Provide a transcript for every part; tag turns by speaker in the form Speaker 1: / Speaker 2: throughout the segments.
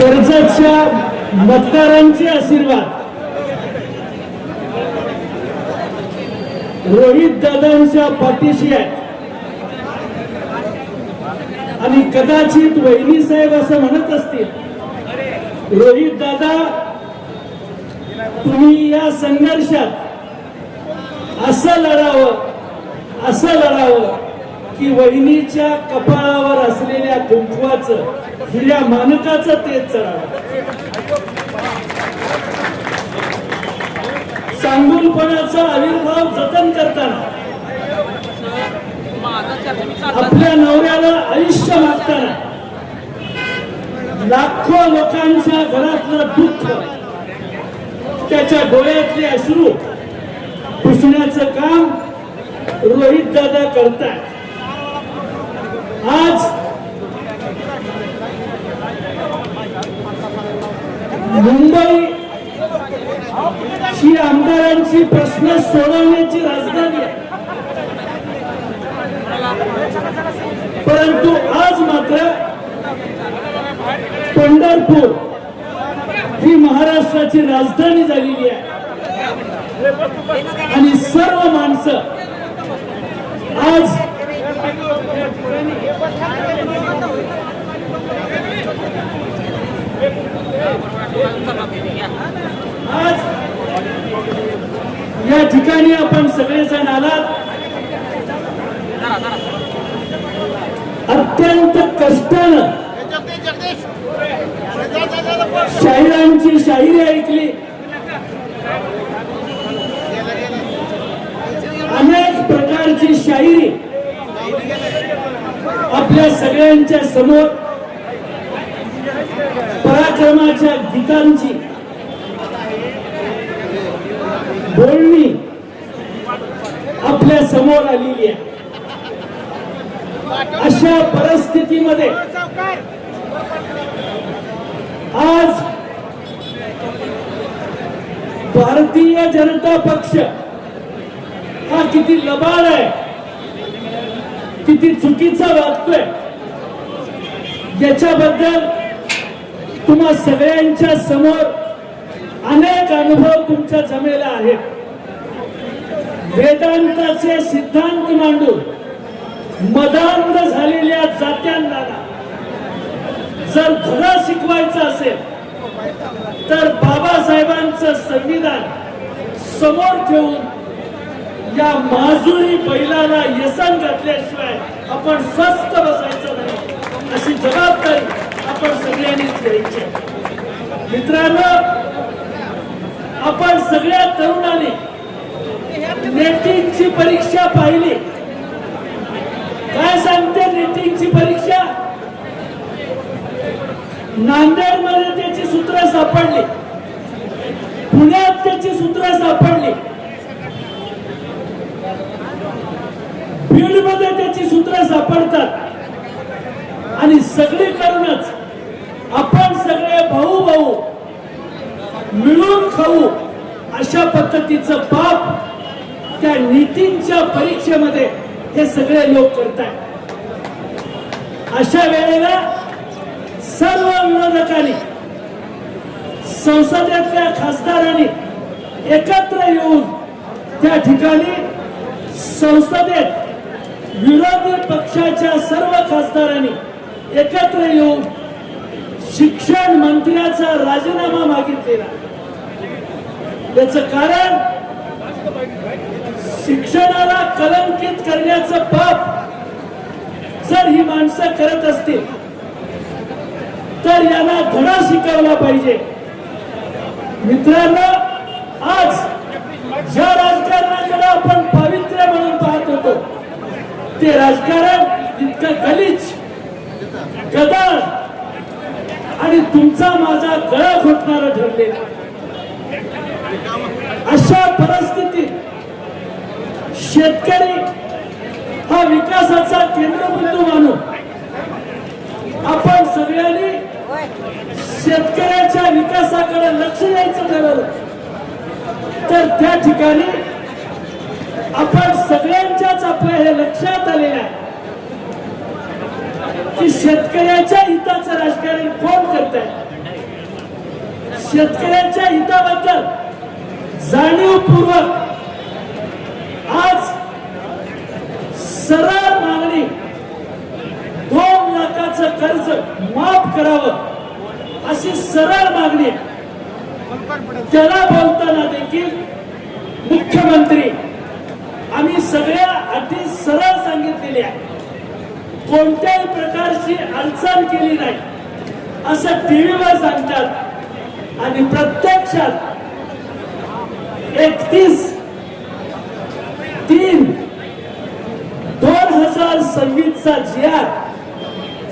Speaker 1: कर्जतच्या मतदारांचे आशीर्वाद रोहित दादांच्या पाठीशी आहे आणि कदाचित वहिनी साहेब असं म्हणत असतील, रोहित दादा तुम्ही या संघर्षात असं लढावं की वहिनीच्या कपाळावर असलेल्या कुंकवाचं हिऱ्या मानकाचं तेज चढावं. सांगुलपणाचा आविर्भाव जतन करताना, आपल्या नवऱ्याला आयुष्य मागताना, लाखो लोकांच्या घरातलं दुःख, त्याच्या डोळ्यातले अश्रू पुसण्याचं काम रोहित दादा करतात. आज मुंबई ही आमदारांची प्रश्न सोडवण्याची राजधानी आहे, परंतु आज मात्र पंढरपूर ही महाराष्ट्राची राजधानी झालेली आहे आणि सर्व माणसं आज या ठिकाणी आपण सगळेजण आलात. अत्यंत कष्टानं शाहिरांची शाहिरी ऐकली, अनेक प्रकारची शाहिरी आपल्या सगळ्यांच्या समोर, पराक्रमाच्या गीतांची बोलणी आपल्या समोर आलेली आहे. अशा परिस्थितीमध्ये आज भारतीय जनता पक्ष हा किती लबाड आहे, किती चुकीचा वागतोय, याच्याबद्दल तुम्हा सगळ्यांच्या समोर अनेक अनुभव तुमच्या जमेला आहेत. वेदांताचे सिद्धांत मांडून मदांध झालेल्या जात्यांना जर धडा शिकवायचा असेल तर बाबासाहेबांचं संविधान समोर ठेवून या माजुरी बैलाला यसन घातल्याशिवाय आपण स्वस्थ बसायचं नाही, अशी जबाबदारी आपण सगळ्यांनीच घ्यायची. मित्रांनो, आपण सगळ्या तरुणांनी नेटिंगची परीक्षा पाहिली. काय सांगते नेटिंगची परीक्षा? नांदेडमध्ये त्याची सूत्र सापडली, पुण्यात त्याची सूत्र सापडली, बीडमध्ये त्याची सूत्र सापडतात आणि सगळीकडूनच आपण सगळे भाऊ भाऊ मिळून खाऊ अशा पद्धतीचं पाप त्या नीतींच्या परीक्षेमध्ये हे सगळे लोक करतात. अशा वेळेला सर्व विरोधकांनी, संसदेतल्या खासदारांनी एकत्र येऊन त्या ठिकाणी संसदेत विरोधी पक्षाच्या सर्व खासदारांनी एकत्र येऊन शिक्षण मंत्र्याचा राजीनामा मागितलेला. याचं कारण शिक्षणाला कलंकित करण्याचं पाप जर ही माणसं करत असतील तर यांना धडा शिकवला पाहिजे. मित्रांनो, आज ज्या राजकारणाकडे आपण पावित्र्य म्हणून पाहत होतो ते राजकारण इतकं गलिच्छ, गदार आणि तुमचा माझा गळा घोटणारा ठरलेला. अशा परिस्थितीत शेतकरी हा विकासाचा केंद्रबिंदू मानून आपण सगळ्यांनी शेतकऱ्याच्या विकासाकडे लक्ष द्यायचं ठरवलं तर त्या ठिकाणी आपण सगळ्यांच्याच आपल्या हे लक्षात आलेल्या की शेतकऱ्याच्या हिताचं राजकारण कोण करत आहे? शेतकऱ्याच्या हिताबद्दल जाणीवपूर्वक आज सरळ मागणी 2 लाखाचं कर्ज माफ करावं अशी सरळ मागणी आहे. त्याला बोलताना देखील मुख्यमंत्री आम्ही सगळ्या अटी सरळ सांगितलेल्या आहे, कोणत्याही प्रकारची अडचण केली नाही असं टीव्हीवर सांगतात आणि प्रत्यक्षात 31/3/2026 चा GR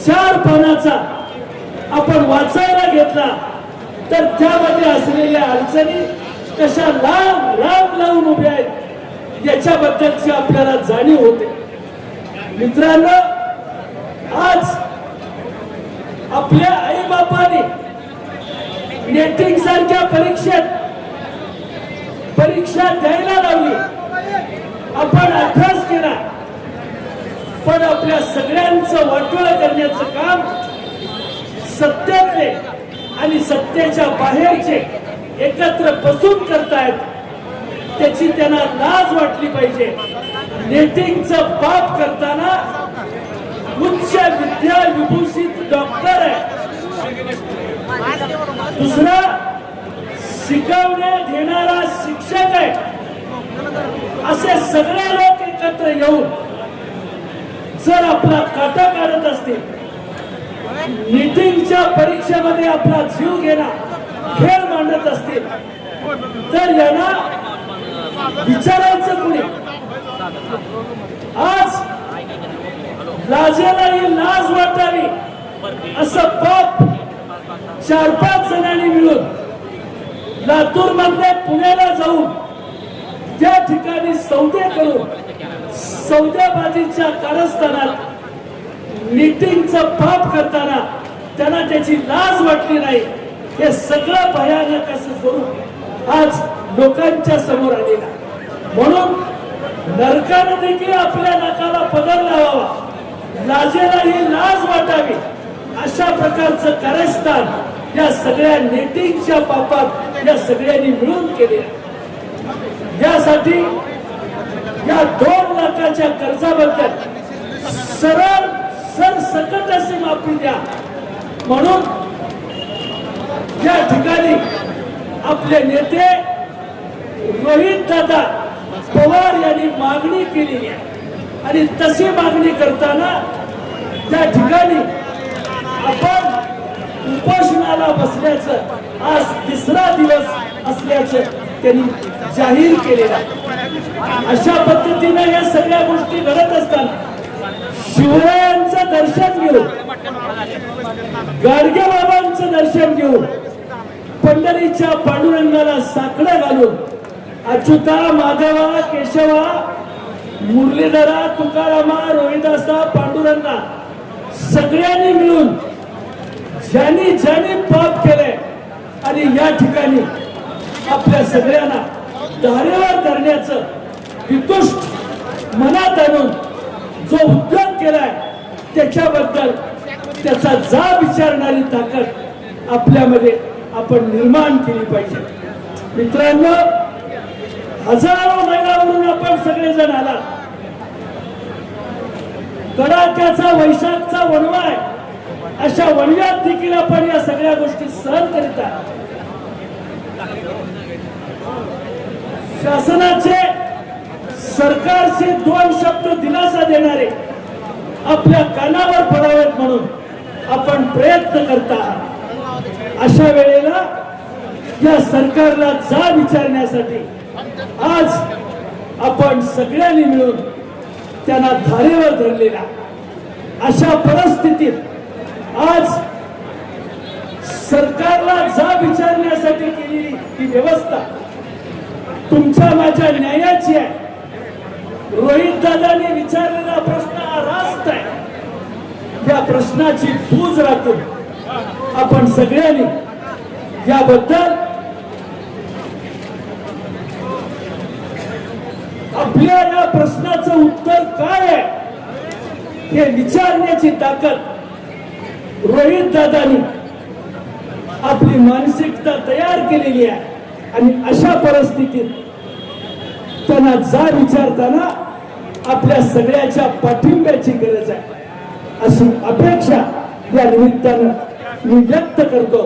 Speaker 1: 4 पानाचा आपण वाचायला घेतला तर त्यामध्ये असलेल्या अडचणी कशा लांब लावून उभ्या आहेत याच्याबद्दलची आपल्याला जाणीव होते. मित्रांनो, आज आपल्या आई बापाने नेटिंग सारख्या परीक्षा द्यायला लावली, आपण अभ्यास केला, पण आपल्या सगळ्यांचं वाटोळं करण्याचं काम सत्यातले आणि सत्तेच्या बाहेरचे एकत्र बसून करतायत. त्याची त्यांना लाज वाटली पाहिजे. नेटिंगचं पाप करताना उच्च विद्या विभूषित डॉक्टर आहे, दुसरा शिकवण्यात घेणारा शिक्षक आहे, असे सगळे लोक एकत्र येऊन जर आपला काटा काढत असतील, नीटिंगच्या परीक्षेमध्ये आपला जीव घेणा खेळ मांडत असतील, तर यांना विचारायचं कुणी? आज लाजेलाही लाज वाटावी असं पाप 4-5 जणांनी मिळून लातूर मधल्या पुण्याला जाऊन त्या ठिकाणी सौदे करून सौद्याबाजीच्या कारस्थानात नीटिंगचं पाप करताना त्यांना त्याची लाज वाटली नाही. हे सगळं भयानक असं स्वरूप आज लोकांच्या समोर आलेला. म्हणून नरकानं देखील आपल्या नाकाला पदर लावावा, लाजेलाही लाज वाटावी अशा प्रकारचं कारस्थान या सगळ्या नेटिंगच्या पापात या सगळ्यांनी मिळून केले. यासाठी या 2 लाखाच्या कर्जाबद्दल सरळ सरसकट अशी माफी द्या म्हणून या ठिकाणी आपले नेते रोहित दादा पवार यांनी मागणी केली आहे आणि तशी मागणी करताना त्या ठिकाणी आपण उपोषणाला बसल्याचं आज 3रा दिवस असल्याचं त्यांनी जाहीर केलेलं आहे. अशा पद्धतीने या सगळ्या गोष्टी घडत असताना शिवरायांचं दर्शन घेऊन, गाडगे बाबांचं दर्शन घेऊन, पंढरीच्या पांडुरंगाला साकडं घालून अच्युता, माधवा, केशवा, मुरलीधरा, तुकारामा, रोहिदासा, पांडुरंगा सगळ्यांनी मिळून ज्यांनी पाप केलंय आणि या ठिकाणी आपल्या सगळ्यांना धारेवर धरण्याचं वितुष्ट मनात आणून जो उद्योग केलाय त्याच्याबद्दल त्याचा जाब विचारणारी ताकद आपल्यामध्ये आपण निर्माण केली पाहिजे. मित्रांनो, हजारो मैलावरून आपण सगळेजण आला. कडाक्याचा वैशाखचा वणवा आहे, अशा वणव्यात देखील आपण या सगळ्या गोष्टी सहन करीत आहात. शासनाचे सरकारचे 2 शब्द दिलासा देणारे आपल्या कानावर पडावेत म्हणून आपण प्रयत्न करत आहात. अशा वेळेला या सरकारला जाब विचारण्यासाठी आज आपण सगळ्यांनी मिळून त्यांना धारेवर धरलेला. अशा परिस्थितीत आज सरकारला जाब विचारण्यासाठी केलेली ही व्यवस्था तुमच्या माझ्या न्यायाची आहे. रोहित दादांनी विचारलेला प्रश्न हा रास्त आहे. या प्रश्नाची पूज राखून आपण सगळ्यांनी याबद्दल आपल्या या प्रश्नाचं उत्तर काय आहे हे विचारण्याची ताकद रोहित दादानी आपली मानसिकता तयार केलेली आहे आणि अशा परिस्थितीत त्यांना जा विचारताना आपल्या सगळ्याच्या पाठिंब्याची गरज आहे अशी अपेक्षा या निमित्तानं मी व्यक्त करतो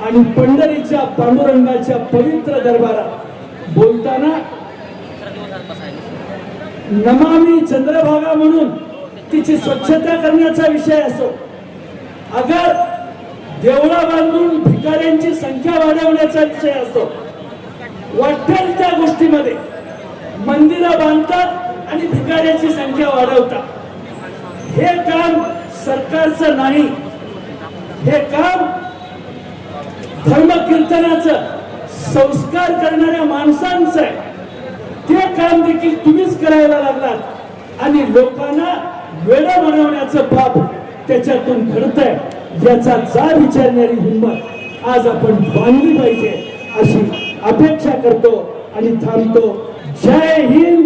Speaker 1: आणि पंढरीच्या पांडुरंगाच्या पवित्र दरबारात बोलताना नमामि चंद्रभागा म्हणून तिची स्वच्छता करण्याचा विषय असो, अगर देवळा बांधून भिकाऱ्यांची संख्या वाढवण्याचा विषय असो, वाटेल त्या गोष्टीमध्ये मंदिरं बांधतात आणि भिकाऱ्याची संख्या वाढवतात. हे काम सरकारचं नाही, हे काम धर्मकीर्तनाचं संस्कार करणाऱ्या माणसांचं आहे. ते काम देखील तुम्हीच करायला लागलात आणि लोकांना वेडं बनवण्याचं पाप त्याच्यातून घडतंय. याचा जाब विचारणारी हिंमत आज आपण बांधली पाहिजे अशी अपेक्षा करतो आणि थांबतो. जय हिंद.